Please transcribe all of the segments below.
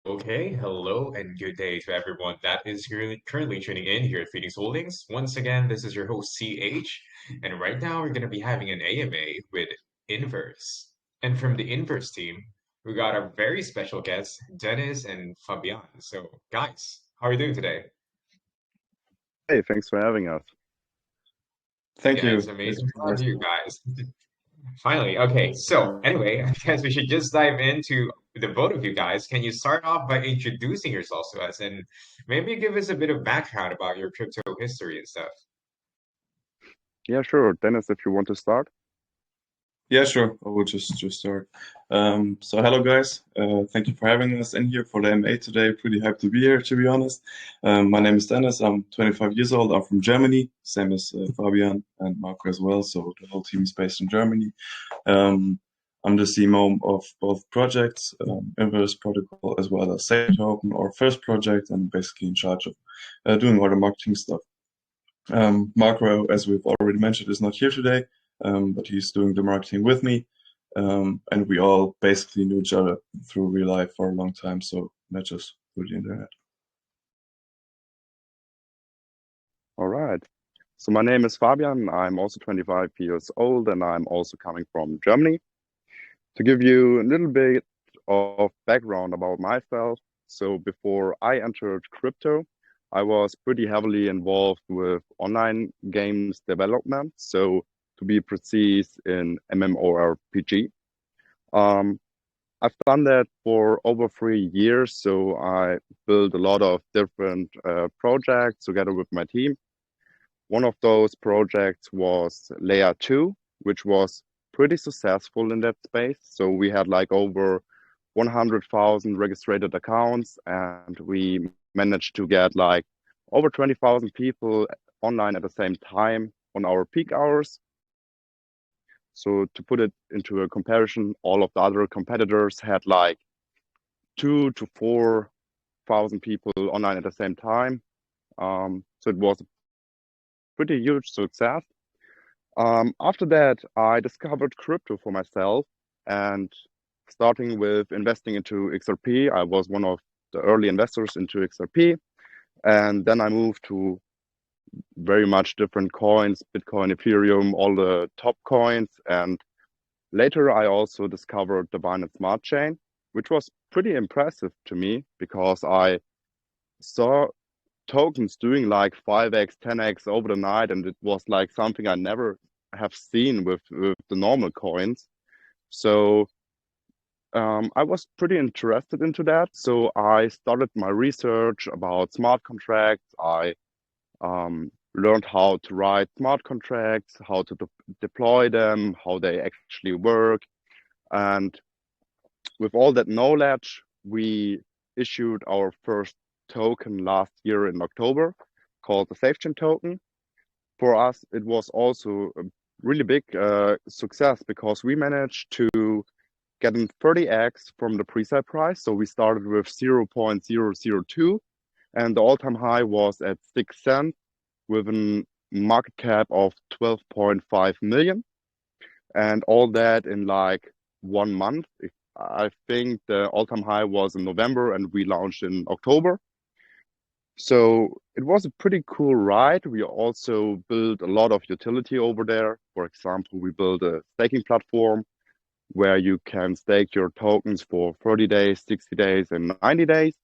Okay, hello and good day to everyone that is currently tuning in here at Phoenix Holdings. Once again, this is your host CH, and right now we're going to be having an AMA with Inverse. And from the Inverse team, we got our very special guests, Dennis and Fabian. So, guys, how are you doing today? Hey, thanks for having us. Thank Yeah, it's you. Thank amazing you to for have this. you guys. Finally, okay. So, anyway, I guess we should just dive into the both of you guys. Can you start off by introducing yourselves to us and maybe give us a bit of background about your crypto history and stuff? Yeah, sure. Dennis, if you want to start. Yeah, sure. I will just start. So hello guys. Thank you for having us in here for the MA today. Pretty happy to be here, to be honest. My name is Dennis. I'm 25 years old. I'm from Germany, same as Fabian and Marco as well. So the whole team is based in Germany. Um, I'm the CMO of both projects, Inverse Protocol as well as Safe Token, our first project, and basically in charge of doing all the marketing stuff. Marco, as we've already mentioned, is not here today, but he's doing the marketing with me. And we all basically knew each other through real life for a long time, so not just through the internet. All right. So my name is Fabian. I'm also 25 years old and I'm also coming from Germany. To give you a little bit of background about myself, so before I entered crypto, I was pretty heavily involved with online games development. So to be precise, in MMORPG. Um, I've done that for over 3 years, so I built a lot of different projects together with my team. One of those projects was Layer 2, which was pretty successful in that space. So we had like over 100,000 registered accounts, and we managed to get like over 20,000 people online at the same time on our peak hours. So to put it into a comparison, all of the other competitors had like 2 to 4 thousand people online at the same time. So it was a pretty huge success. After that, I discovered crypto for myself and starting with investing into XRP. I was one of the early investors into XRP. And then I moved to very much different coins, Bitcoin, Ethereum, all the top coins. And later, I also discovered the Binance Smart Chain, which was pretty impressive to me because I saw tokens doing like 5x, 10x over the night, and it was like something I never have seen with the normal coins. So I was pretty interested into that. So I started my research about smart contracts. I learned how to write smart contracts, how to deploy them, how they actually work. And with all that knowledge, we issued our first token last year in October called the SafeChain token. For us, it was also a really big success because we managed to get in 30x from the pre-sale price. So we started with 0.002 and the all-time high was at 6 cents with a market cap of 12.5 million. And all that in like 1 month. I think the all-time high was in November and we launched in October. So it was a pretty cool ride. We also built a lot of utility over there. For example, we built a staking platform where you can stake your tokens for 30 days, 60 days, and 90 days.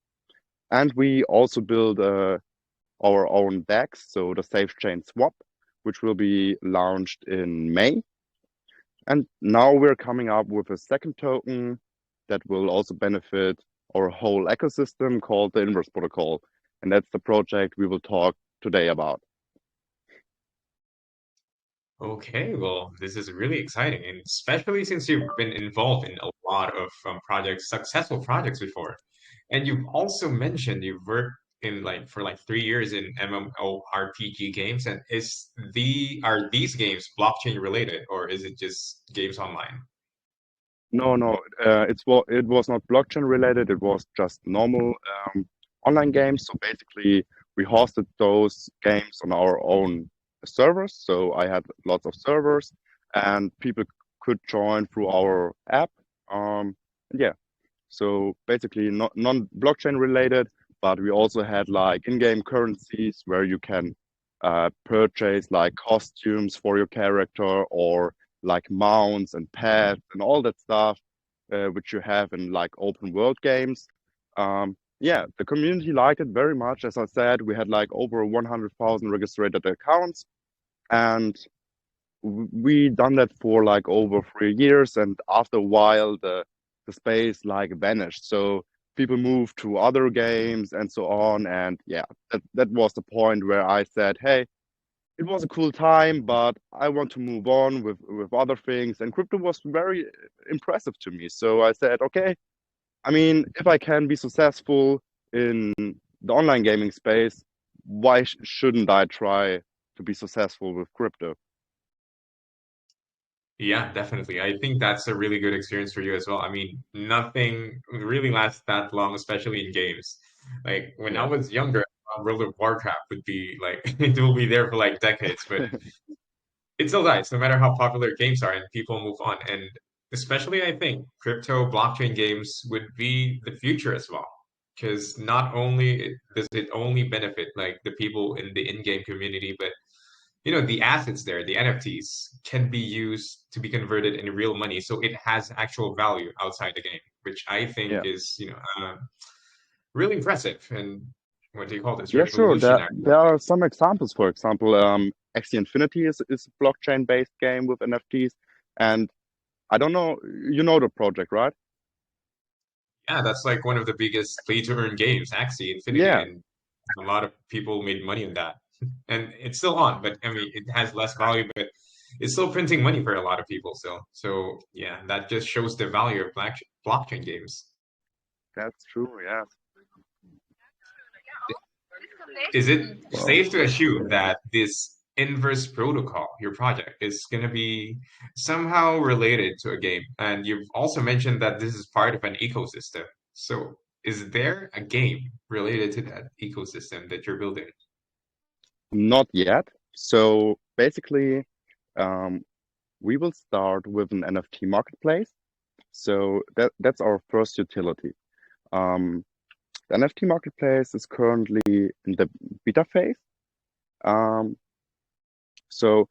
And we also built our own DEX, so the SafeChain Swap, which will be launched in May. And now we're coming up with a second token that will also benefit our whole ecosystem called the Inverse Protocol. And that's the project we will talk today about. Okay, well, this is really exciting, and especially since you've been involved in a lot of projects, successful projects before. And you've also mentioned you've worked in like for like 3 years in MMORPG games. And are these games blockchain related or is it just games online? No, it was not blockchain related. It was just normal online games. So basically, we hosted those games on our own servers. So I had lots of servers, and people could join through our app. Yeah, So basically not non-blockchain related, but we also had like in-game currencies where you can purchase like costumes for your character or like mounts and pets and all that stuff, which you have in like open world games. Yeah, the community liked it very much. As I said, we had like over 100,000 registered accounts, and we done that for like over 3 years. And after a while, the space like vanished. So people moved to other games and so on. And yeah, that was the point where I said, hey, it was a cool time, but I want to move on with other things. And crypto was very impressive to me. So I said, okay, I mean, if I can be successful in the online gaming space, why shouldn't I try to be successful with crypto? Yeah, definitely. I think that's a really good experience for you as well. I mean, nothing really lasts that long, especially in games. Like when I Yeah. was younger, World of Warcraft would be like it will be there for like decades, but it still dies no matter how popular games are and people move on. And especially, I think crypto blockchain games would be the future as well. Because not only does it only benefit like the people in the in-game community, but the assets there, the NFTs, can be used to be converted into real money. So it has actual value outside the game, which I think Yeah. is, really impressive and what do you call this? Yeah, sure. Revolutionary. There are some examples. For example, Axie Infinity is a blockchain-based game with NFTs. And I don't know, you know the project, right? Yeah, that's like one of the biggest play-to-earn games, Axie Infinity, Yeah, and a lot of people made money on that. And it's still on, but I mean, it has less value, but it's still printing money for a lot of people still. So yeah, that just shows the value of blockchain games. that's true. Yeah. Is it Well, safe to assume that this inverse protocol, your project, is going to be somehow related to a game? And you've also mentioned that this is part of an ecosystem. So, is there a game related to that ecosystem that you're building? not yet. So basically, um, we will start with an NFT marketplace. So that's our first utility. Um, the NFT marketplace is currently in the beta phase. Um, so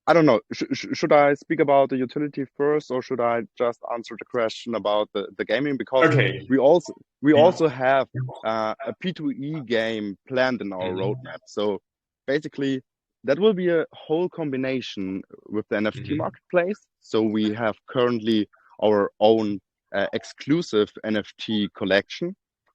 I don't know. Should I speak about the utility first, or should I just answer the question about the gaming? Because Okay. we also we Yeah. also have a P2E game planned in our Mhm. roadmap. So basically, that will be a whole combination with the NFT Mhm. marketplace. So we have currently our own exclusive NFT collection.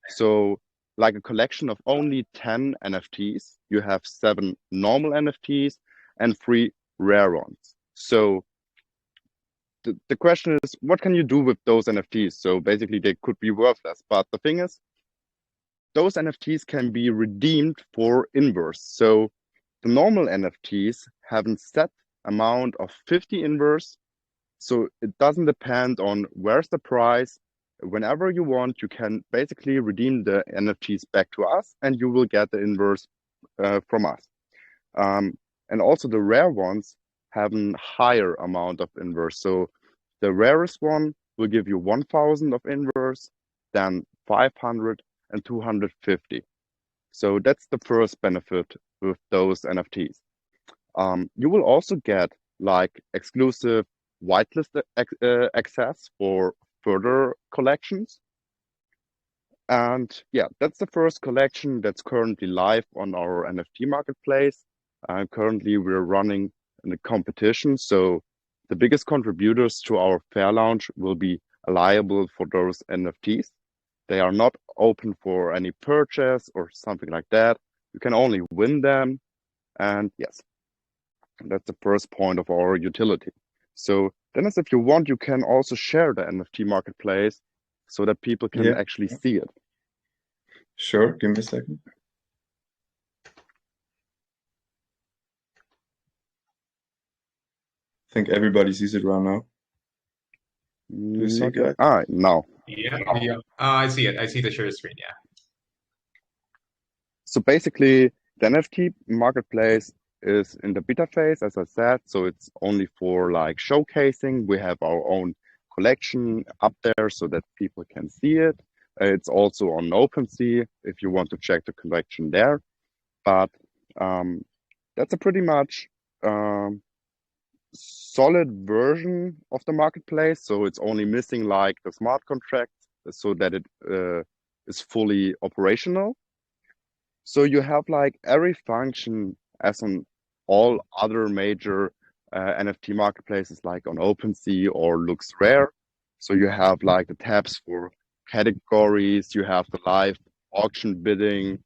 So like a collection of only 10 NFTs. You have 7 normal NFTs and 3 rare ones. So the question is, what can you do with those NFTs? So basically, they could be worthless. But the thing is, those NFTs can be redeemed for inverse. So the normal NFTs have a set amount of 50 inverse. So it doesn't depend on where's the price. Whenever you want, you can basically redeem the NFTs back to us, and you will get the inverse from us. Um, and also the rare ones have a higher amount of inverse. So the rarest one will give you 1,000 of inverse, then 500 and 250. So that's the first benefit with those NFTs. You will also get like exclusive whitelist access for further collections. And yeah, that's the first collection that's currently live on our NFT marketplace. Currently, we're running in a competition. So the biggest contributors to our fair launch will be liable for those NFTs. They are not open for any purchase or something like that. You can only win them. And yes, that's the first point of our utility. So Dennis, if you want, you can also share the NFT marketplace so that people can Yeah, actually see it. sure. Give me a second. I think everybody sees it right now. Do you see it, Not yet. guys? Ah, now. Yeah, yeah. I see it. I see the share screen. Yeah. So basically, the NFT marketplace is in the beta phase, as I said. So it's only for like showcasing. We have our own collection up there so that people can see it. It's also on OpenSea if you want to check the collection there. But that's a pretty much solid version of the marketplace. So it's only missing like the smart contract so that it is fully operational. So you have like every function as on all other major NFT marketplaces like on OpenSea or LooksRare. So you have like the tabs for categories, you have the live auction bidding,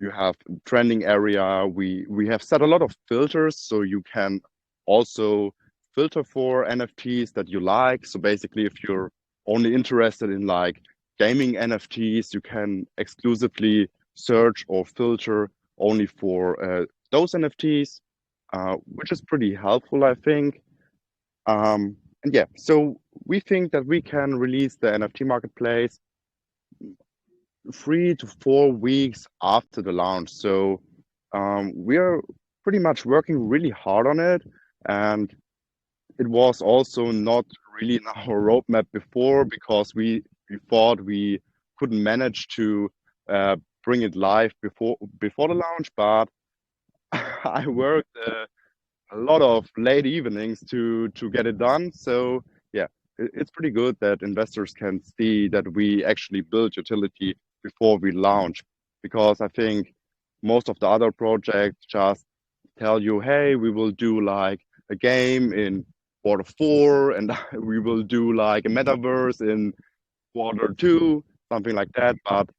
you have trending area. We have set a lot of filters so you can also filter for NFTs that you like. So basically, if you're only interested in like gaming NFTs, you can exclusively search or filter only for those NFTs, which is pretty helpful, I think. And yeah, so we think that we can release the NFT marketplace 3 to 4 weeks after the launch. So we're pretty much working really hard on it. And it was also not really in our roadmap before because we thought we couldn't manage to bring it live before the launch, but I worked a lot of late evenings to get it done. So yeah, it's pretty good that investors can see that we actually build utility before we launch, because I think most of the other projects just tell you, hey, we will do like a game in quarter 4 and we will do like a metaverse in quarter 2, something like that. But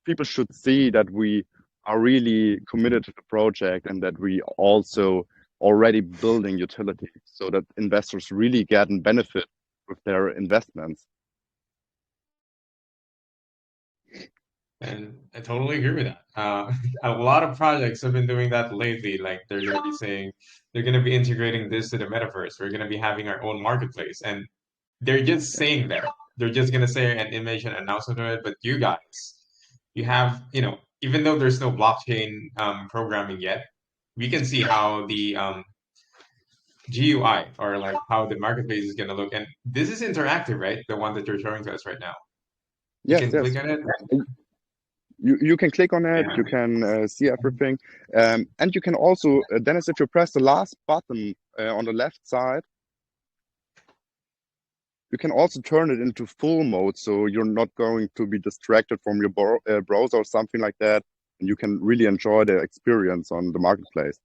people should see that we are really committed to the project and that we also already building utility so that investors really get and benefit with their investments. And I totally agree with that. A lot of projects have been doing that lately. Like they're going to be saying they're going to be integrating this to the metaverse. We're going to be having our own marketplace, and they're just saying that. They're just going to say an image and announcement of it. But you guys, you have, even though there's no blockchain programming yet, we can see how the GUI or like how the marketplace is going to look. And this is interactive, right? The one that you're showing to us right now. You Yes, can yes. click on it. You can click on it, Yeah. you can see everything. And you can also, Dennis, if you press the last button on the left side, you can also turn it into full mode. So you're not going to be distracted from your browser or something like that. And you can really enjoy the experience on the marketplace.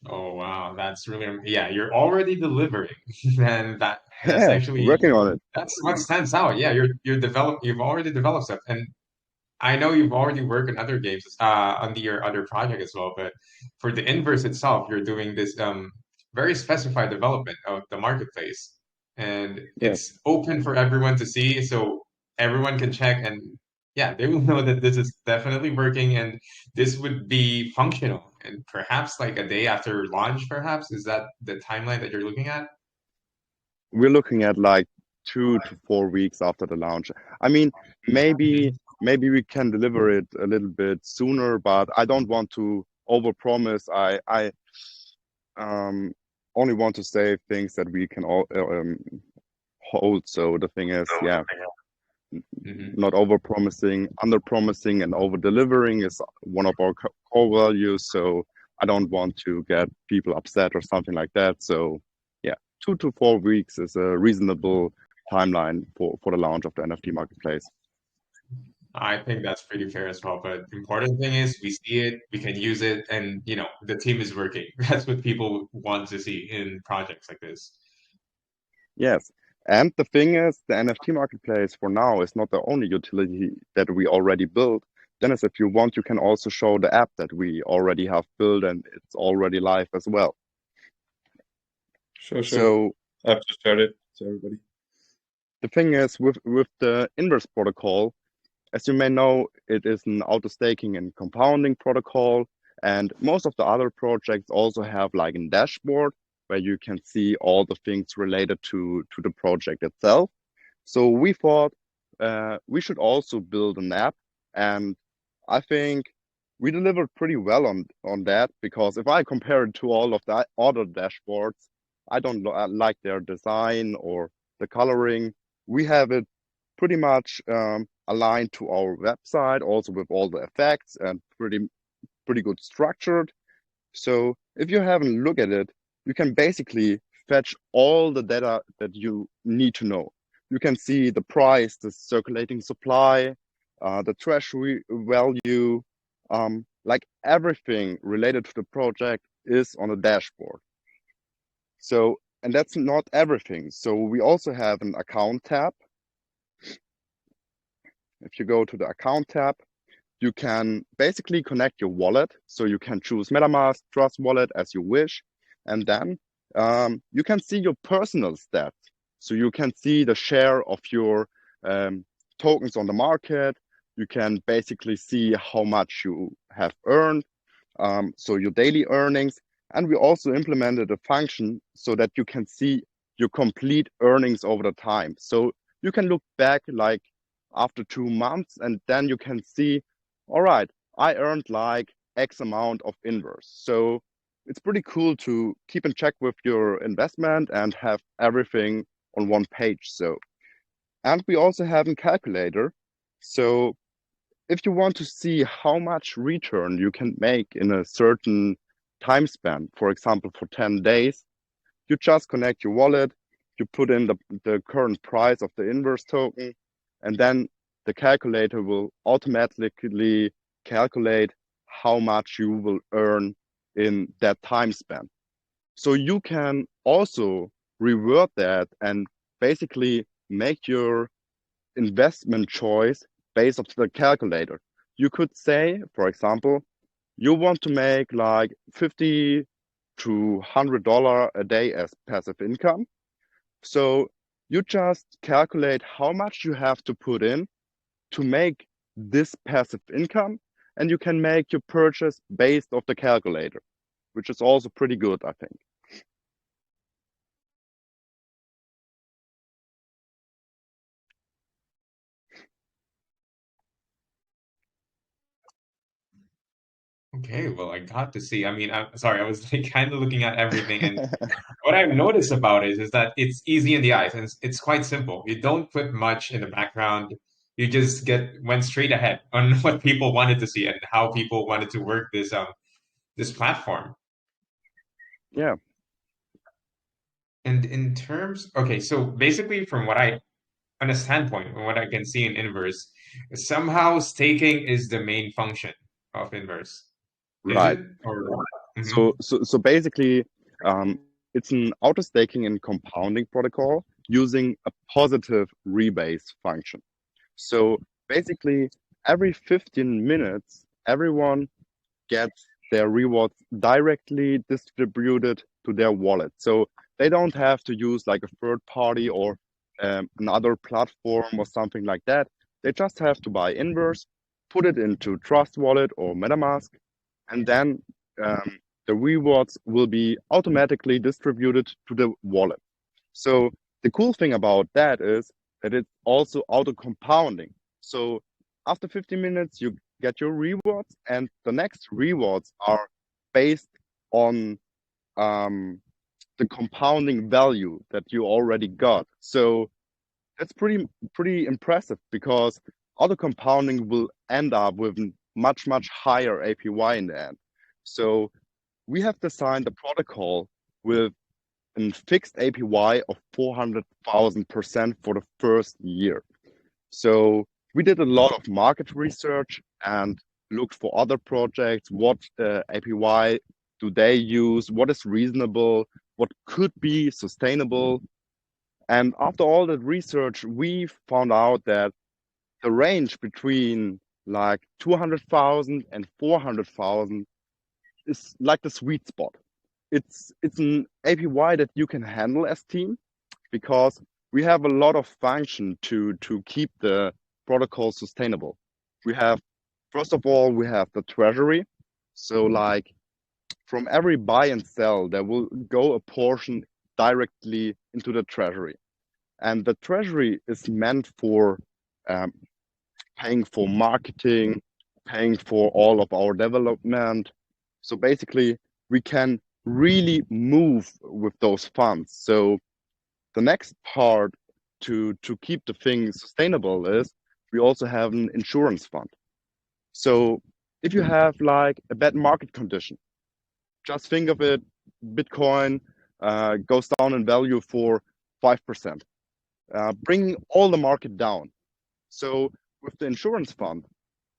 Oh wow, that's really yeah. You're already delivering, and that's Yeah, actually working on it. that's what stands out. Yeah, you've already developed stuff, and I know you've already worked on other games on your other project as well. But for the inverse itself, you're doing this very specified development of the marketplace, and Yes. it's open for everyone to see, so everyone can check and yeah, they will know that this is definitely working and this would be functional. And perhaps like a day after launch, perhaps is that the timeline that you're looking at? We're looking at like 2 to 4 weeks after the launch. I mean, maybe we can deliver it a little bit sooner, but I don't want to overpromise. I only want to say things that we can all hold. So the thing is, yeah, Mhm. not overpromising, underpromising, and over delivering is one of our core values. So I don't want to get people upset or something like that. So yeah, 2 to 4 weeks is a reasonable timeline for the launch of the NFT marketplace. I think that's pretty fair as well. But the important thing is we see it, we can use it, and the team is working. That's what people want to see in projects like this. Yes. And the thing is, the NFT marketplace for now is not the only utility that we already built. Dennis, if you want, you can also show the app that we already have built and it's already live as well. Sure. So I've just shared it to everybody. the thing is, with the inverse protocol, as you may know, it is an auto staking and compounding protocol. And most of the other projects also have like a dashboard where you can see all the things related to the project itself. So we thought we should also build an app, and I think we delivered pretty well on that, because if I compare it to all of the other dashboards, I don't like their design or the coloring. We have it pretty much aligned to our website, also with all the effects and pretty good structured. So if you haven't looked at it, you can basically fetch all the data that you need to know. You can see the price, the circulating supply, the treasury value, like everything related to the project is on a dashboard. So, and that's not everything. So we also have an account tab. If you go to the account tab, you can basically connect your wallet. So you can choose MetaMask, Trust Wallet as you wish. And then you can see your personal stats. So you can see the share of your tokens on the market. You can basically see how much you have earned. So your daily earnings. And we also implemented a function so that you can see your complete earnings over the time. So you can look back like after 2 months, and then you can see, all right, I earned like X amount of inverse. So it's pretty cool to keep in check with your investment and have everything on one page. So, and we also have a calculator. So if you want to see how much return you can make in a certain time span, for example, for 10 days, you just connect your wallet, you put in the current price of the inverse token, and then the calculator will automatically calculate how much you will earn in that time span. So you can also revert that and basically make your investment choice based on the calculator. You could say, for example, you want to make like $50 to $100 a day as passive income. So you just calculate how much you have to put in to make this passive income, and you can make your purchase based off the calculator, which is also pretty good, I think. Okay, well, I got to see. I mean, I'm sorry, I was like kind of looking at everything, and what I've noticed about it is that it's easy in the eyes and it's quite simple. You don't put much in the background. You just went straight ahead on what people wanted to see and how people wanted to work this platform. Yeah, And in terms, okay, so basically from on a standpoint, from what I can see in Inverse, somehow staking is the main function of Inverse. Is right. it? Or Mhm. So basically, it's an auto staking and compounding protocol using a positive rebase function. So basically, every 15 minutes, everyone gets their rewards directly distributed to their wallet. So they don't have to use like a third party or another platform or something like that. They just have to buy Inverse, put it into Trust Wallet or MetaMask, and then the rewards will be automatically distributed to the wallet. So the cool thing about that is that it's also auto compounding. So after 50 minutes, you get your rewards, and the next rewards are based on the compounding value that you already got. So that's pretty impressive because auto compounding will end up with much higher APY in the end. So we have designed a protocol with a fixed APY of 400,000% for the first year. So we did a lot of market research and looked for other projects. What APY do they use? What is reasonable? What could be sustainable? And after all that research, we found out that the range between like 200,000 and 400,000 is like the sweet spot. It's an APY that you can handle as team because we have a lot of function to keep the protocol sustainable. We have, first of all, we have the treasury. So like from every buy and sell, there will go a portion directly into the treasury. And the treasury is meant for um, paying for marketing, paying for all of our development. So basically, we can really move with those funds. So the next part to keep the thing sustainable is we also have an insurance fund. So if you have like a bad market condition, just think of it, Bitcoin goes down in value for 5%, bringing all the market down. So with the insurance fund,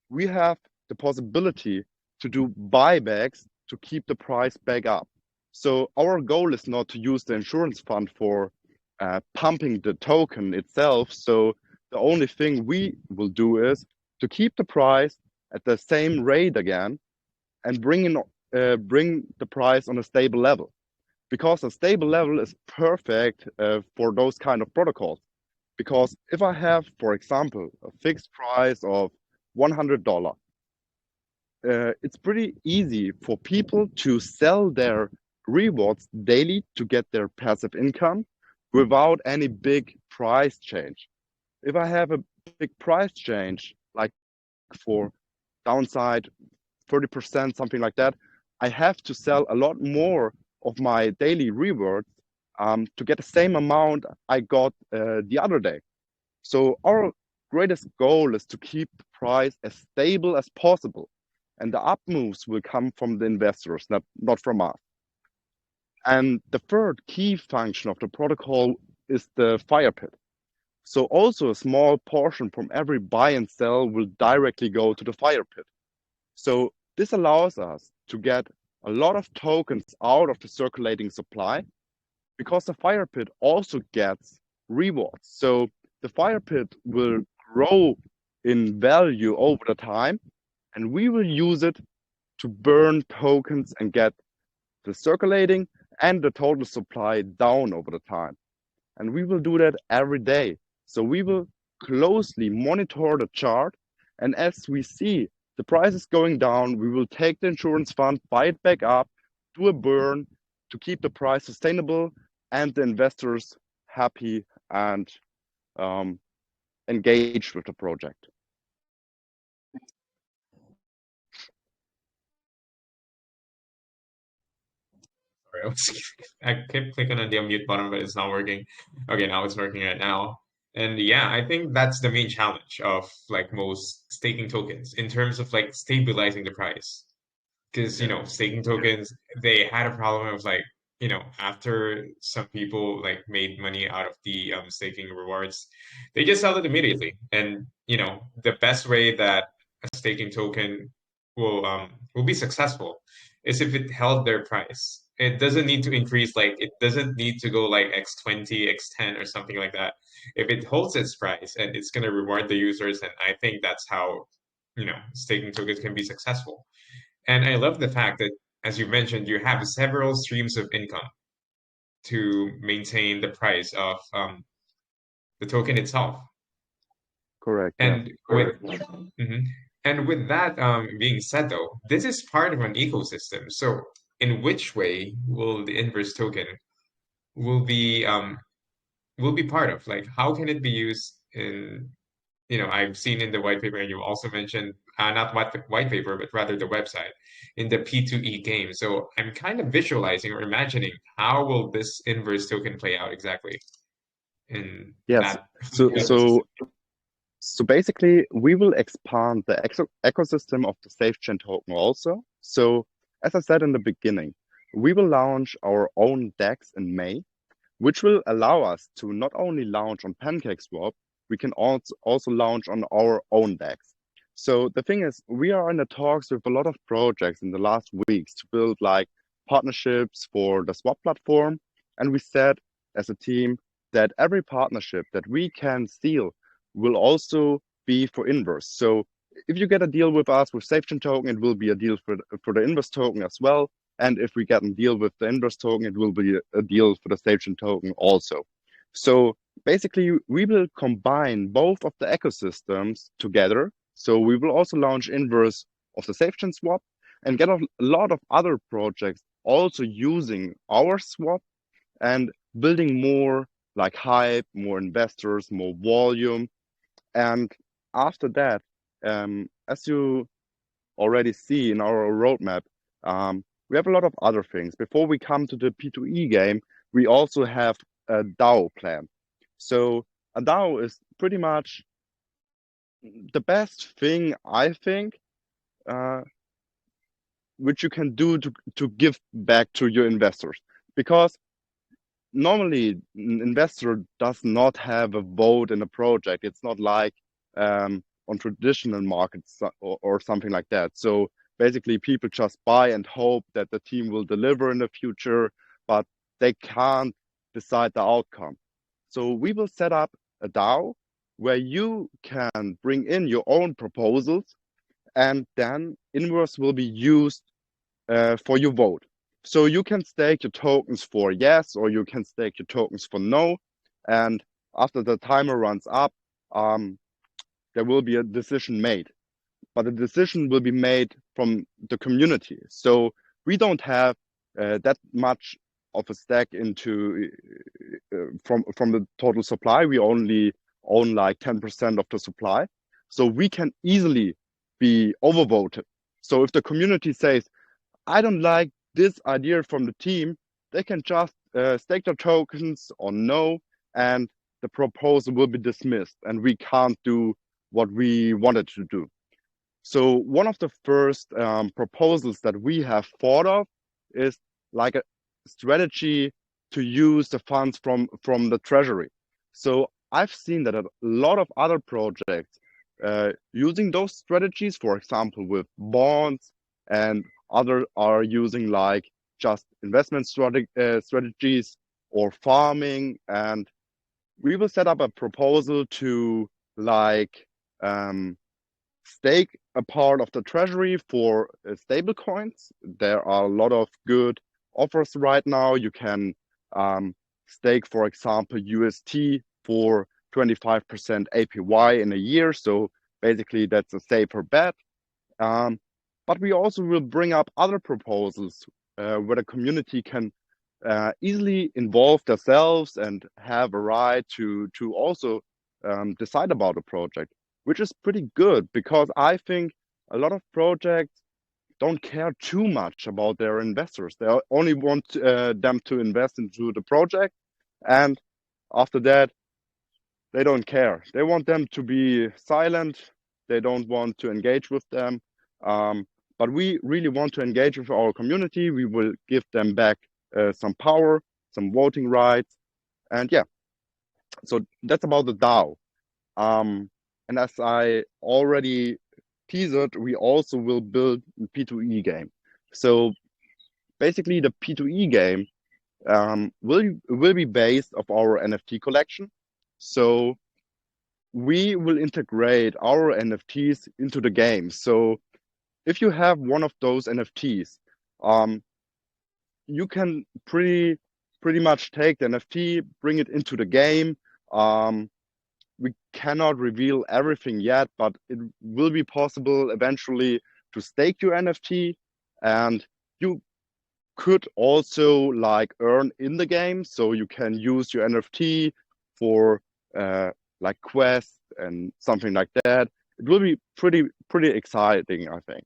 we have the possibility to do buybacks to keep the price back up. So our goal is not to use the insurance fund for pumping the token itself. So the only thing we will do is to keep the price at the same rate again and bring the price on a stable level. Because a stable level is perfect for those kind of protocols. Because if I have, for example, a fixed price of $100, it's pretty easy for people to sell their rewards daily to get their passive income without any big price change. If I have a big price change, like for downside 30%, something like that, I have to sell a lot more of my daily rewards to get the same amount I got the other day. So our greatest goal is to keep the price as stable as possible. And the up moves will come from the investors, not from us. And the third key function of the protocol is the fire pit. So also a small portion from every buy and sell will directly go to the fire pit. So this allows us to get a lot of tokens out of the circulating supply because the fire pit also gets rewards. So the fire pit will grow in value over the time, and we will use it to burn tokens and get the circulating and the total supply down over the time. And we will do that every day. So we will closely monitor the chart, and as we see the price is going down, we will take the insurance fund, buy it back up, do a burn to keep the price sustainable and the investors happy and engaged with the project. Sorry, I kept clicking on the unmute button, but it's not working. Okay, now it's working right now. And yeah, I think that's the main challenge of like most staking tokens in terms of like stabilizing the price. Because, you know, staking tokens, they had a problem of like, you know, after some people like made money out of the staking rewards, they just sell it immediately. And, you know, the best way that a staking token will be successful is if it held their price. It doesn't need to increase, like it doesn't need to go like X20, X10 or something like that. If it holds its price and it's gonna reward the users, and I think that's how, you know, staking tokens can be successful. And I love the fact that, as you mentioned, you have several streams of income to maintain the price of the token itself. Correct. And Yes. with Mhm. And with that being said, though, this is part of an ecosystem. So, in which way will the inverse token will be part of? Like, how can it be used in, you know, I've seen in the white paper, and you also mentioned not what the white paper, but rather the website in the P2E game. So I'm kind of visualizing or imagining how will this inverse token play out exactly in Yes. that So ecosystem. so basically, we will expand the ecosystem of the SafeChain token also. So as I said in the beginning, we will launch our own DEX in May, which will allow us to not only launch on PancakeSwap, we can also launch on our own DEX. So the thing is, we are in the talks with a lot of projects in the last weeks to build like partnerships for the swap platform. And we said as a team that every partnership that we can seal will also be for inverse. So if you get a deal with us with SafeChain token, it will be a deal for the inverse token as well. And if we get a deal with the inverse token, it will be a deal for the SafeChain token also. So basically, we will combine both of the ecosystems together. So we will also launch inverse of the SafeChain swap and get a lot of other projects also using our swap and building more like hype, more investors, more volume. And after that, as you already see in our roadmap, we have a lot of other things. Before we come to the P2E game, we also have a DAO plan. So a DAO is pretty much the best thing, I think, uh, which you can do to give back to your investors. Because normally an investor does not have a vote in a project. It's not like on traditional markets or something like that. So basically people just buy and hope that the team will deliver in the future, but they can't decide the outcome. So we will set up a DAO where you can bring in your own proposals, and then inverse will be used for your vote. So you can stake your tokens for yes, or you can stake your tokens for no. And after the timer runs up, there will be a decision made. But the decision will be made from the community. So we don't have that much of a stack into from the total supply. We only own like 10% of the supply. So we can easily be overvoted. So if the community says, I don't like this idea from the team, they can just stake their tokens or no, and the proposal will be dismissed, and we can't do what we wanted to do. So one of the first proposals that we have thought of is like a strategy to use the funds from the treasury. So I've seen that a lot of other projects using those strategies, for example, with bonds, and other are using like just investment strategies or farming. And we will set up a proposal to like stake a part of the treasury for stable coins. There are a lot of good offers right now. You can stake, for example, UST for 25% APY in a year. So basically that's a safer bet. But we also will bring up other proposals where the community can easily involve themselves and have a right to also decide about a project, which is pretty good, because I think a lot of projects don't care too much about their investors. They only want them to invest into the project, and after that, they don't care. They want them to be silent. They don't want to engage with them. But we really want to engage with our community. We will give them back some power, some voting rights, and yeah. So that's about the DAO. And as I already teased, we also will build a P2E game. So basically, the P2E game will be based of our NFT collection. So we will integrate our NFTs into the game. So if you have one of those NFTs, you can pretty much take the NFT, bring it into the game. We cannot reveal everything yet, but it will be possible eventually to stake your NFT, and you could also like earn in the game. So you can use your NFT for like quests and something like that. It will be pretty exciting, I think.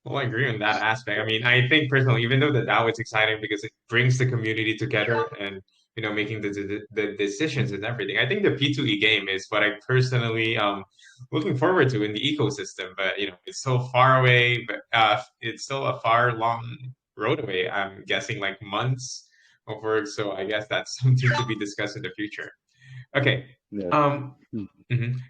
Well, I agree on that aspect. I mean, I think personally, even though the DAO is exciting because it brings the community together and making the decisions and everything. I think the P2E game is what I personally looking forward to in the ecosystem. But it's so far away. But it's still a far long road away. I'm guessing like months of work. So I guess that's something to be discussed in the future. Okay. Yeah. Um,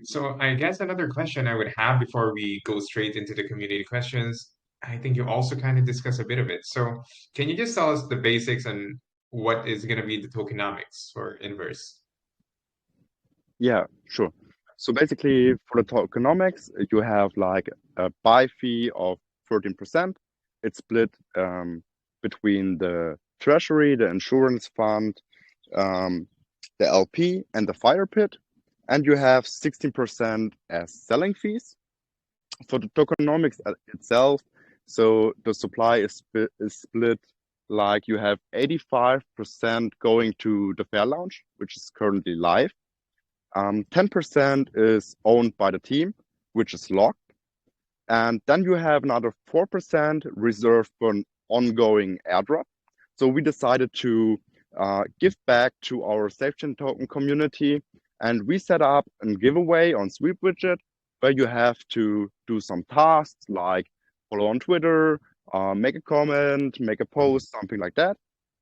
So I guess another question I would have before we go straight into the community questions, I think you also kind of discuss a bit of it. So can you just tell us the basics on what is going to be the tokenomics for Inverse? Yeah, sure. So basically, for the tokenomics, you have like a buy fee of 13%. It's split between the treasury, the insurance fund, the LP, and the fire pit. And you have 16% as selling fees. For the tokenomics itself, so the supply is split like you have 85% going to the Fair Lounge, which is currently live. 10% is owned by the team, which is locked. And then you have another 4% reserved for an ongoing airdrop. So we decided to give back to our SafeChain token community, and we set up a giveaway on SweepWidget where you have to do some tasks like follow on Twitter, make a comment, make a post, something like that.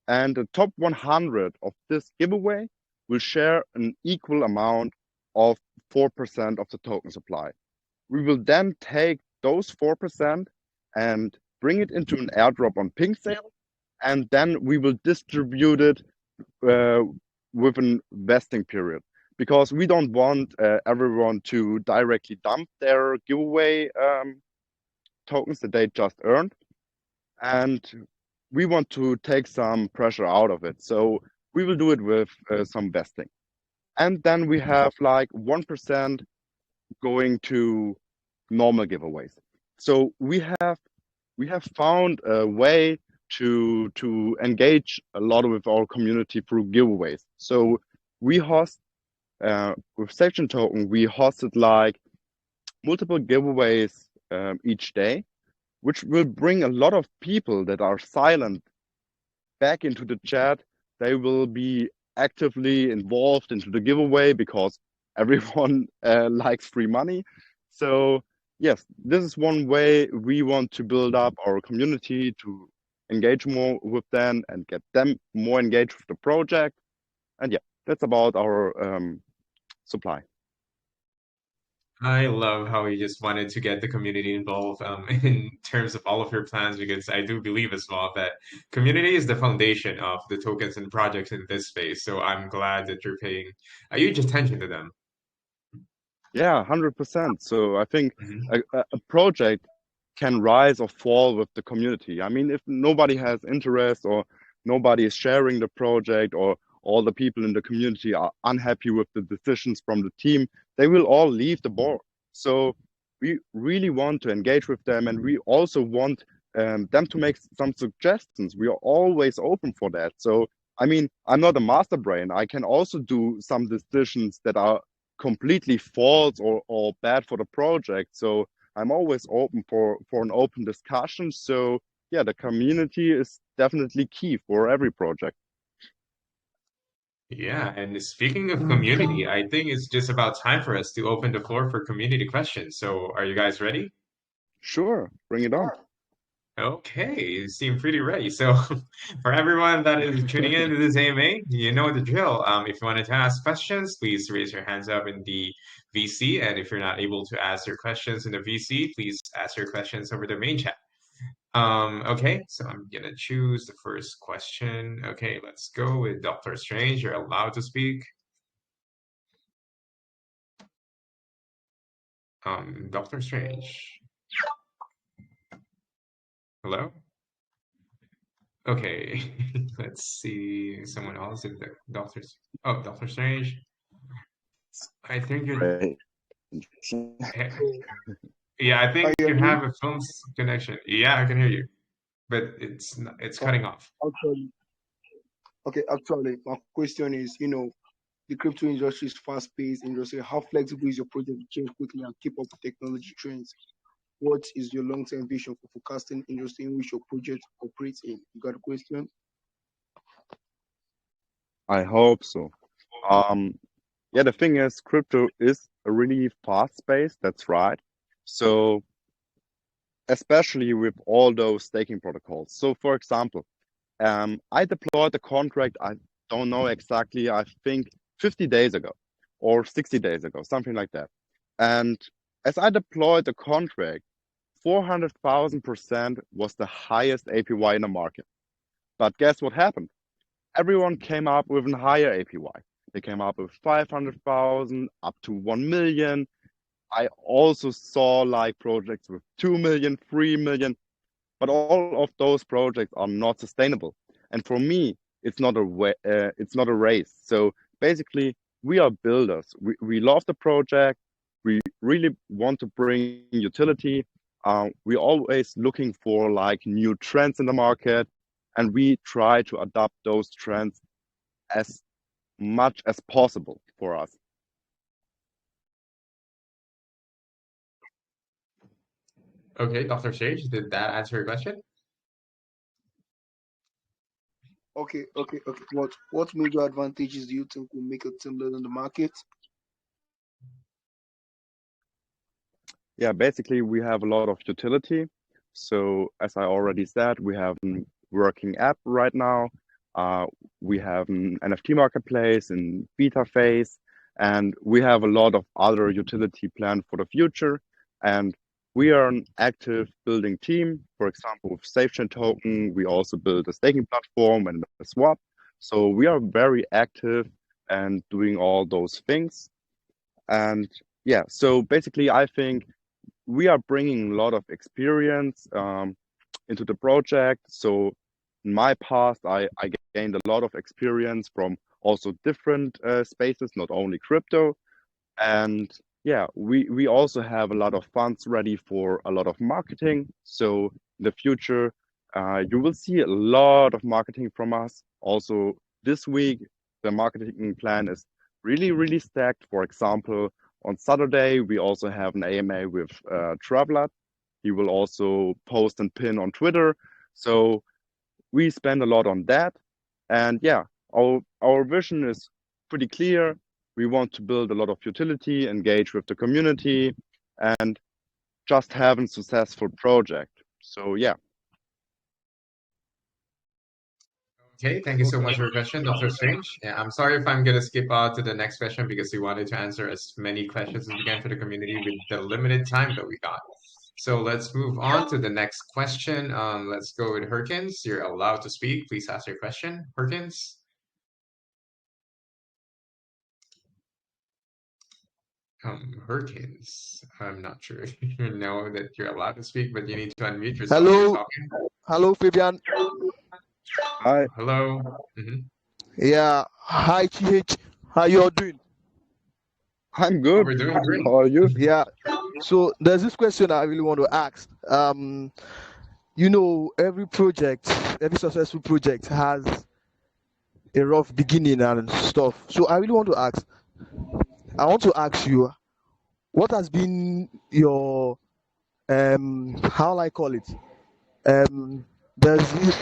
And the top 100 of this giveaway will share an equal amount of 4% of the token supply. We will then take those 4% and bring it into an airdrop on PinkSale, and then we will distribute it with a vesting period, because we don't want everyone to directly dump their giveaway tokens that they just earned, and we want to take some pressure out of it. So we will do it with some vesting, and then we have like 1% going to normal giveaways. So we have found a way to engage a lot with our community through giveaways. So we host with SafeChain token, we hosted like multiple giveaways each day, which will bring a lot of people that are silent back into the chat. They will be actively involved into the giveaway because everyone likes free money. So yes, this is one way we want to build up our community, to engage more with them and get them more engaged with the project. And yeah, that's about our supply. I love how you just wanted to get the community involved in terms of all of your plans, because I do believe as well that community is the foundation of the tokens and projects in this space. So I'm glad that you're paying a huge attention to them. Yeah, 100%. So I think Mhm. a project can rise or fall with the community. I mean, if nobody has interest or nobody is sharing the project, or all the people in the community are unhappy with the decisions from the team, they will all leave the board. So we really want to engage with them, and we also want them to make some suggestions. We are always open for that. So I mean, I'm not a master brain. I can also do some decisions that are completely false or bad for the project. So I'm always open for an open discussion. So yeah, the community is definitely key for every project. Yeah, and speaking of community, I think it's just about time for us to open the floor for community questions. So are you guys ready? Sure, bring it on. Okay, you seem pretty ready. So, for everyone that is tuning in to this AMA, you know the drill. If you wanted to ask questions, please raise your hands up in the VC. And if you're not able to ask your questions in the VC, please ask your questions over the main chat. Okay, so I'm gonna choose the first question. Okay, let's go with Dr. Strange. You're allowed to speak. Dr. Strange. Hello? Okay, let's see someone else if the doctor's. Oh, Doctor Strange. I think you're. Right. eh, So, Yeah, I are think you you hear me? have a phone connection. Yeah, I can hear you, but it's Uh, cutting off. Actually, okay, actually, my question is, the crypto industry is fast-paced industry. How flexible is your project to change quickly and keep up with technology trends? What is your long-term vision for forecasting industry in which your project operates in? You got a question? I hope so. Um, yeah, the thing is, crypto is a really fast space. That's right. So especially with all those staking protocols. So for example, I deployed the contract, I don't know exactly, I think 50 days ago or 60 days ago, something like that. And as I deployed the contract, 400,000% was the highest APY in the market. But guess what happened? Everyone came up with a higher APY. They came up with 500,000 up to 1 million. I also saw like projects with 2 million, 3 million, but all of those projects are not sustainable. And for me, it's not a way, it's not a race. So basically, we are builders. We love the project. We really want to bring utility. We're always looking for like new trends in the market, and we try to adopt those trends as much as possible for us. Okay, Dr. Strange, did that answer your question? Okay. What major advantages do you think will make a team lead in the market? Yeah, basically we have a lot of utility. So as I already said, we have a working app right now. We have an NFT marketplace in beta phase, and we have a lot of other utility planned for the future. And we are an active building team. For example, with SafeChain token, we also build a staking platform and a swap. So we are very active and doing all those things. And yeah, so basically, I think we are bringing a lot of experience into the project. So in my past, I gained a lot of experience from also different spaces, not only crypto. And yeah, we also have a lot of funds ready for a lot of marketing. So in the future, you will see a lot of marketing from us. Also this week, the marketing plan is really, really stacked. For example, on Saturday, we also have an AMA with Traveler. He will also post and pin on Twitter. So we spend a lot on that. And yeah, our vision is pretty clear. We want to build a lot of utility, engage with the community, and just have a successful project. So yeah. Okay, thank you so much for your question, Dr. Strange. Yeah, I'm sorry if I'm gonna skip out to the next question because we wanted to answer as many questions as we can for the community with the limited time that we got. So let's move on to the next question. Let's go with Herkins. You're allowed to speak. Please ask your question, Herkins. Herkins, I'm not sure if you know that you're allowed to speak, but you need to unmute yourself. You're Hello, talking. hello, Fabian. Hi. Hello. Yeah, hi, TH. How you all doing? I'm good. We're doing great. How are you? Yeah. So there's this question I really want to ask. You know, every project, every successful project has a rough beginning and stuff. So I really want to ask. I want to ask you, what has been your how will I call it? There's this.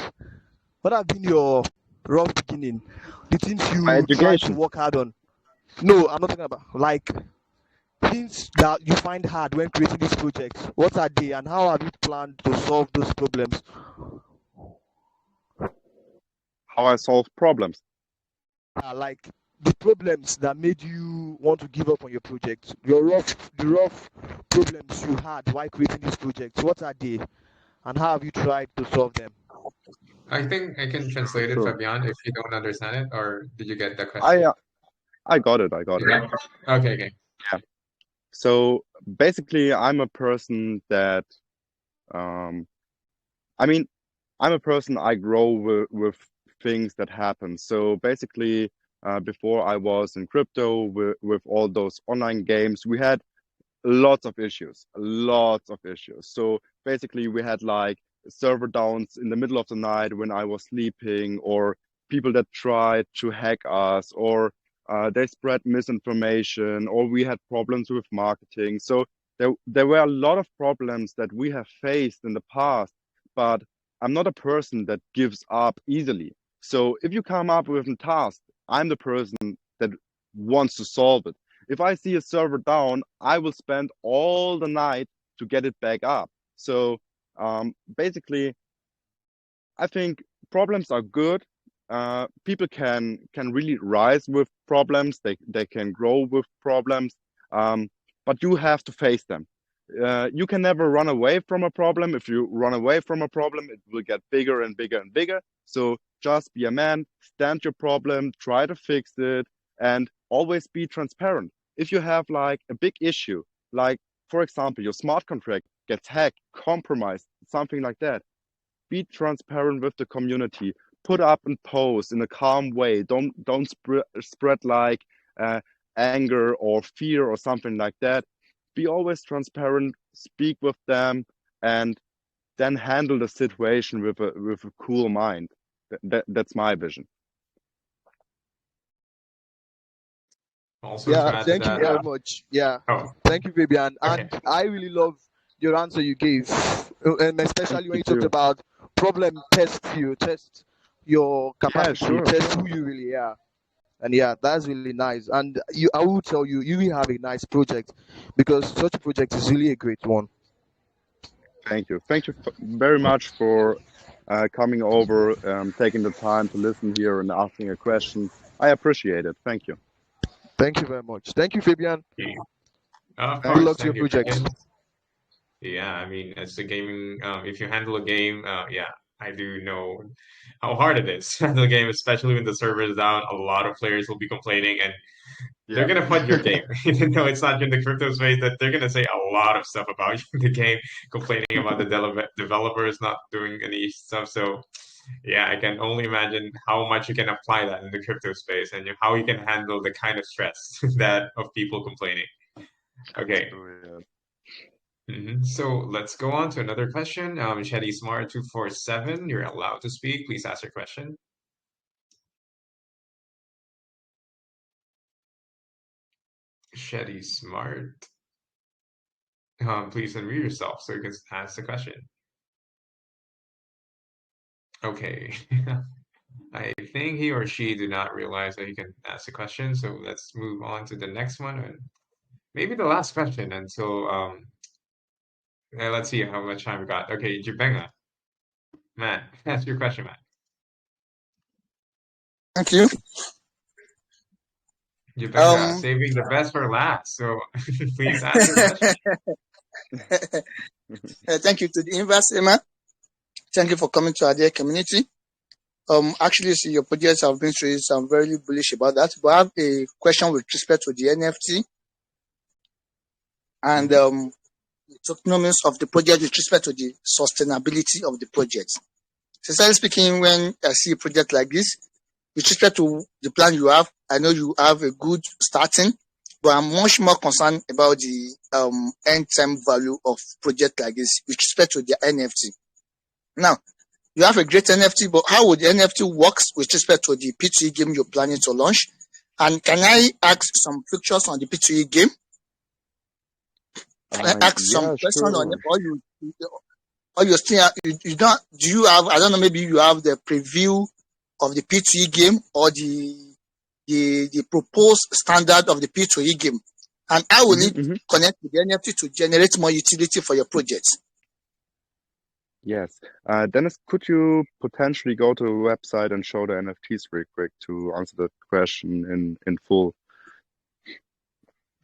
What have been your rough beginning? The things My you try to education. work hard on. No, I'm not talking about like things that you find hard when creating these projects. What are they, and how have you planned to solve those problems? How I solve problems. Like the problems that made you want to give up on your project. The rough problems you had while creating these projects. What are they, and how have you tried to solve them? I think I can translate it, Sure. Fabian, if you don't understand it, or did you get the question? I got it. I got it. Yeah. Okay. Yeah. So basically, I'm a person that, I mean, I'm a person I grow with things that happen. So basically, before I was in crypto with all those online games, we had lots of issues. So basically, we had like server downs in the middle of the night when I was sleeping, or people that tried to hack us, or they spread misinformation, or we had problems with marketing. So there were a lot of problems that we have faced in the past, but I'm not a person that gives up easily. So if you come up with a task, I'm the person that wants to solve it. If I see a server down, I will spend all the night to get it back up. So basically, I think problems are good. People can really rise with problems. They can grow with problems, but you have to face them. You can never run away from a problem. If you run away from a problem, it will get bigger and bigger and bigger. So just be a man, stand your problem, try to fix it, and always be transparent. If you have like a big issue, like for example, your smart contract gets hacked, compromised, something like that, be transparent with the community. Put up and post in a calm way. Don't spread like anger or fear or something like that. Be always transparent. Speak with them, and then handle the situation with a cool mind. That's my vision. Also Yeah, to add to thank you that, very much. Yeah, oh, thank you, Fabian. okay. And I really love your answer you gave, and especially when you Thank talked you. about problem test your Yeah, capacity, sure, test sure. who you really are. And yeah, that's really nice. And I will tell you, you will have a nice project because such a project is really a great one. Thank you. Thank you very much for coming over, taking the time to listen here and asking a question. I appreciate it. Thank you. Thank you very much. Thank you, Fabian. Yeah. Of Good Thanks. luck course, to your thank you, project. Fabian. Yeah, I mean, as a gaming, if you handle a game, yeah, I do know how hard it is to handle a game, especially when the server is down. A lot of players will be complaining, and they're Yeah. gonna fund your game. Even though it's not in the crypto space, that they're gonna say a lot of stuff about the game, complaining about the developers not doing any stuff. So, yeah, I can only imagine how much you can apply that in the crypto space and how you can handle the kind of stress that of people complaining. Okay. True, yeah. So let's go on to another question. Shetty Smart 247, you're allowed to speak. Please ask your question. Shetty Smart, please unmute yourself so you can ask the question. Okay. I think he or she did not realize that he can ask the question. So let's move on to the next one and maybe the last question until let's see how much time we got. Okay, Jibenga, Matt, ask your question, Matt. Thank you. Jibenga, saving the best for last. So please ask your question. Thank you to the Inverse, Emma. Thank you for coming to our dear community. Actually, see your projects have been through, so I'm very bullish about that. But I have a question with respect to the NFT and the tokenomics of the project with respect to the sustainability of the project. Sincerely speaking, when I see a project like this, with respect to the plan you have, I know you have a good starting, but I'm much more concerned about the end-time value of project like this with respect to the NFT. Now, you have a great NFT, but how would the NFT work with respect to the P2E game you're planning to launch? And can I ask some pictures on the P2E game? Can I ask some Yeah, question on it, sure. or you still you don't? Do you have? I don't know. Maybe you have the preview of the P2E game or the proposed standard of the P2E game, and how will it connect with the NFT to generate more utility for your project? Yes. Dennis, could you potentially go to a website and show the NFTs real quick to answer that question in full?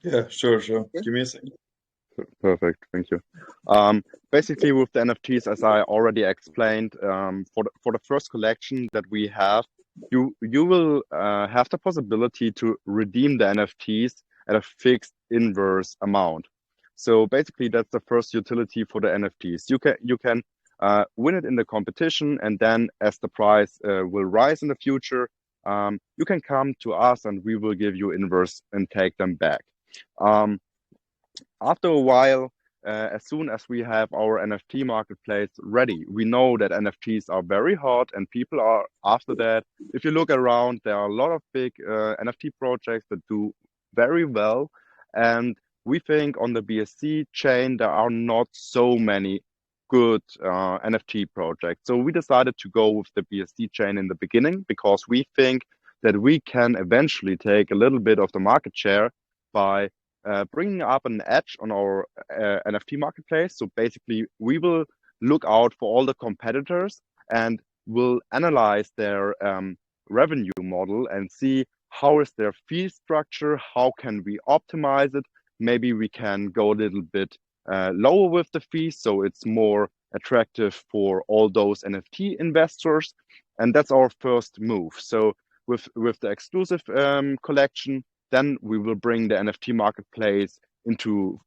Yeah, sure. Okay. Give me a second. Perfect. Thank you. Basically, with the NFTs, as I already explained, for the first collection that we have, you will have the possibility to redeem the NFTs at a fixed inverse amount. So basically, that's the first utility for the NFTs. You can win it in the competition, and then as the price will rise in the future, you can come to us and we will give you inverse and take them back. After a while, as soon as we have our NFT marketplace ready, we know that NFTs are very hot and people are after that. If you look around, there are a lot of big NFT projects that do very well. And we think on the BSC chain, there are not so many good NFT projects. So we decided to go with the BSC chain in the beginning because we think that we can eventually take a little bit of the market share by bringing up an edge on our NFT marketplace. So basically, we will look out for all the competitors and will analyze their revenue model and see how is their fee structure, how can we optimize it. Maybe we can go a little bit lower with the fees so it's more attractive for all those NFT investors. And that's our first move. So with the exclusive collection, then we will bring the NFT marketplace into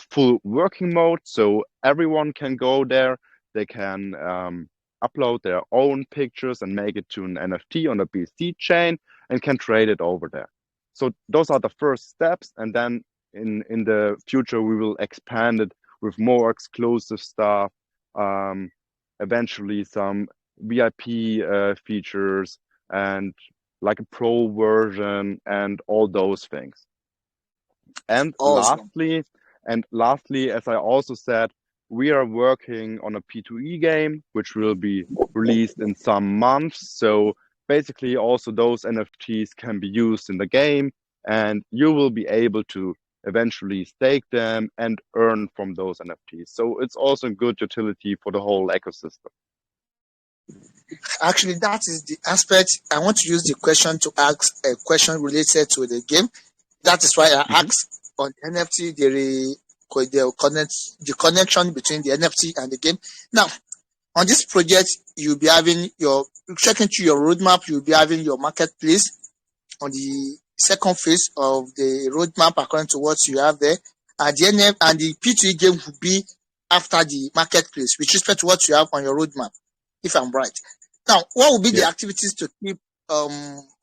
full working mode. So everyone can go there. They can upload their own pictures and make it to an NFT on the BSC chain and can trade it over there. So those are the first steps. And then in the future, we will expand it with more exclusive stuff, eventually some VIP features and like a pro version and all those things. And Awesome. lastly, as I also said, we are working on a P2E game, which will be released in some months. So basically also those NFTs can be used in the game, and you will be able to eventually stake them and earn from those NFTs. So it's also a good utility for the whole ecosystem. Actually, that is the aspect. I want to use the question to ask a question related to the game. That is why I asked on NFT the connection between the NFT and the game. Now, on this project, you'll be having checking through your roadmap, you'll be having your marketplace on the second phase of the roadmap according to what you have there. And the NF and the P2E game will be after the marketplace with respect to what you have on your roadmap, if I'm right. Now, what will be the activities to keep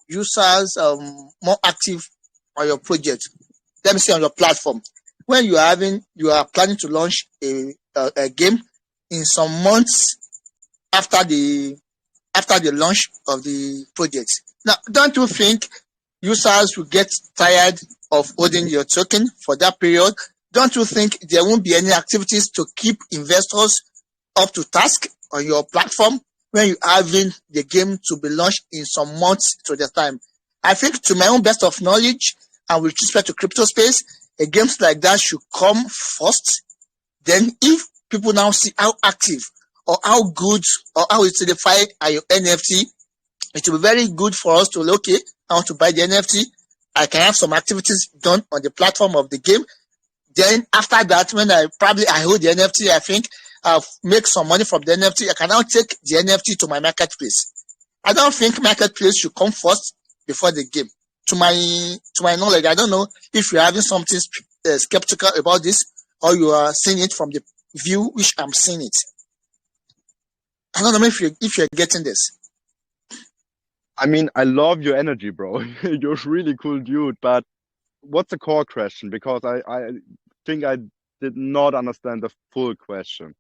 users more active on your project? Let me say on your platform. When you are planning to launch a game in some months after the launch of the project. Now, don't you think users will get tired of holding your token for that period? Don't you think there won't be any activities to keep investors up to task on your platform when you're having the game to be launched in some months to the time? I think, to my own best of knowledge, and with respect to crypto space, a games like that should come first. Then, if people now see how active or how good or how solidified are your NFT, it will be very good for us to look, okay, I want to buy the NFT. I can have some activities done on the platform of the game. Then after that, when I hold the NFT, I think I'll make some money from the NFT. I can now take the NFT to my marketplace. I don't think marketplace should come first before the game. To my knowledge, I don't know if you're having something skeptical about this, or you are seeing it from the view which I'm seeing it. I don't know if you're getting this. I mean, I love your energy, bro. You're a really cool dude, but what's the core question? Because I think I did not understand the full question.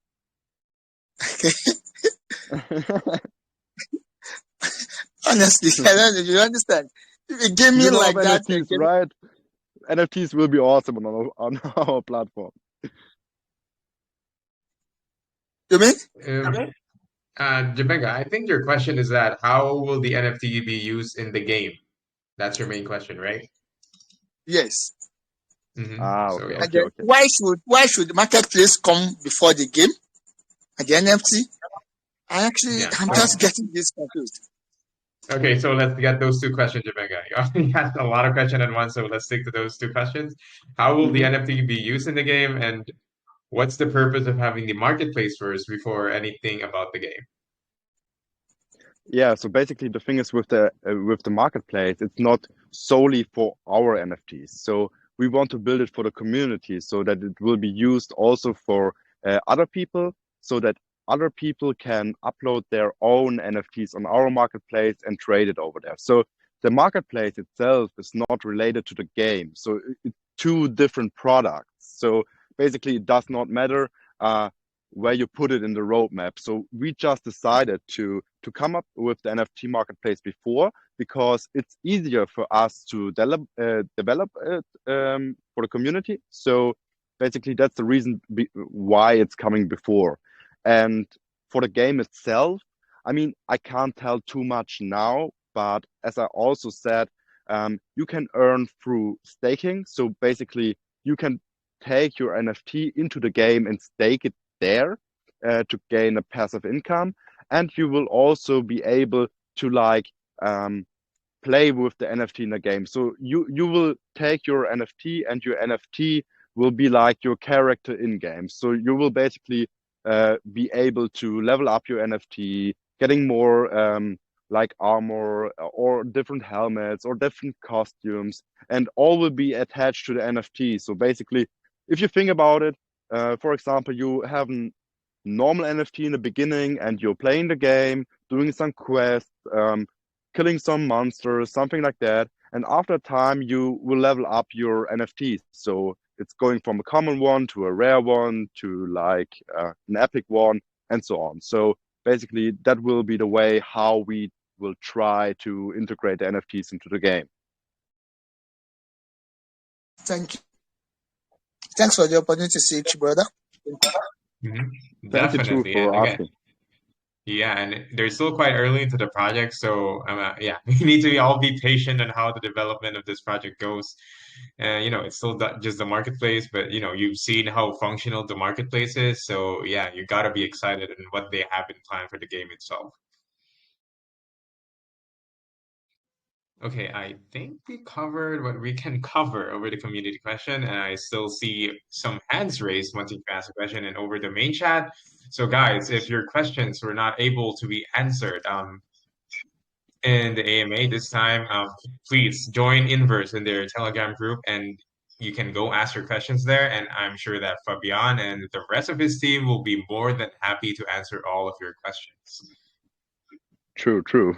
Honestly, you understand? If you give me like that, NFTs, right? NFTs will be awesome on our platform. You mean? Jemega, I think your question is that how will the NFT be used in the game? That's your main question, right? Yes. Okay. Why should the marketplace come before the game and the NFT? I'm just getting this confused. Okay, so let's get those two questions, Jemega. You already asked a lot of questions at once, so let's stick to those two questions. How will the NFT be used in the game, and what's the purpose of having the marketplace first before anything about the game? Yeah, so basically the thing is with the marketplace, it's not solely for our NFTs. So we want to build it for the community so that it will be used also for other people, so that other people can upload their own NFTs on our marketplace and trade it over there. So the marketplace itself is not related to the game. So it's two different products. So basically it does not matter where you put it in the roadmap. So we just decided to come up with the NFT marketplace before, because it's easier for us to develop it for the community. So basically that's the reason why it's coming before. And for the game itself, I mean, I can't tell too much now, but as I also said, you can earn through staking. So basically you can take your NFT into the game and stake it there to gain a passive income. And you will also be able to play with the NFT in the game. So you will take your NFT, and your NFT will be like your character in game. So you will basically be able to level up your NFT, getting more like armor or different helmets or different costumes, and all will be attached to the NFT. So basically, if you think about it, for example, you have a normal NFT in the beginning and you're playing the game, doing some quests, killing some monsters, something like that. And after time, you will level up your NFTs. So it's going from a common one to a rare one to like an epic one and so on. So basically, that will be the way how we will try to integrate the NFTs into the game. Thank you. Thanks for the opportunity to see you, brother. Mhm. Thank you too Definitely. for And again, asking. yeah, and they're still quite early into the project, so yeah, we need to all be patient on how the development of this project goes. And it's still just the marketplace, but you've seen how functional the marketplace is, so yeah, you gotta be excited in what they have in plan for the game itself. Okay, I think we covered what we can cover over the community question, and I still see some hands raised wanting to ask a question and over the main chat. So guys, if your questions were not able to be answered, in the AMA this time, please join Inverse in their Telegram group and you can go ask your questions there. And I'm sure that Fabian and the rest of his team will be more than happy to answer all of your questions. True, true.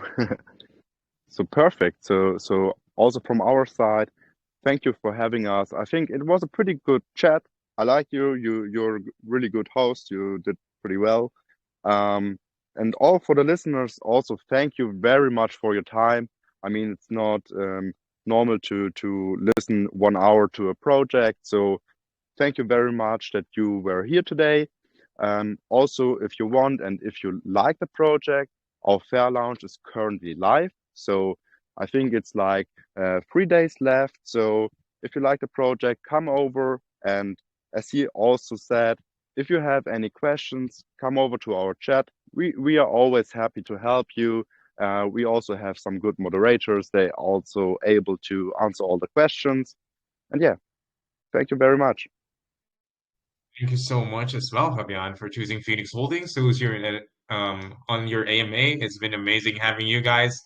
So perfect. So also from our side, thank you for having us. I think it was a pretty good chat. I like you. You're a really good host. You did pretty well. And all for the listeners, also thank you very much for your time. I mean, it's not normal to listen 1 hour to a project. So thank you very much that you were here today. Also, if you want and if you like the project, our fair launch is currently live. So I think it's like 3 days left. So if you like the project, come over. And as he also said, if you have any questions, come over to our chat. We are always happy to help you. We also have some good moderators. They also able to answer all the questions. And yeah, thank you very much. Thank you so much as well, Fabian, for choosing Phoenix Holdings. Who's here on your AMA. It's been amazing having you guys.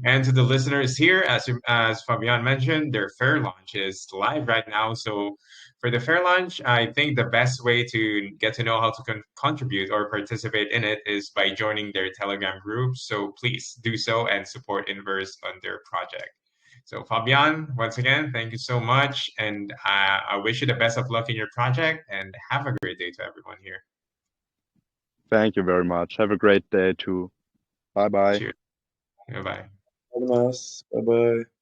And to the listeners here, as Fabian mentioned, their fair launch is live right now. So for the fair launch, I think the best way to get to know how to contribute or participate in it is by joining their Telegram group. So please do so and support Inverse on their project. So Fabian, once again, thank you so much. And I wish you the best of luck in your project and have a great day to everyone here. Thank you very much. Have a great day too. Bye bye. Cheers. Bye-bye. Have a nice. Bye bye.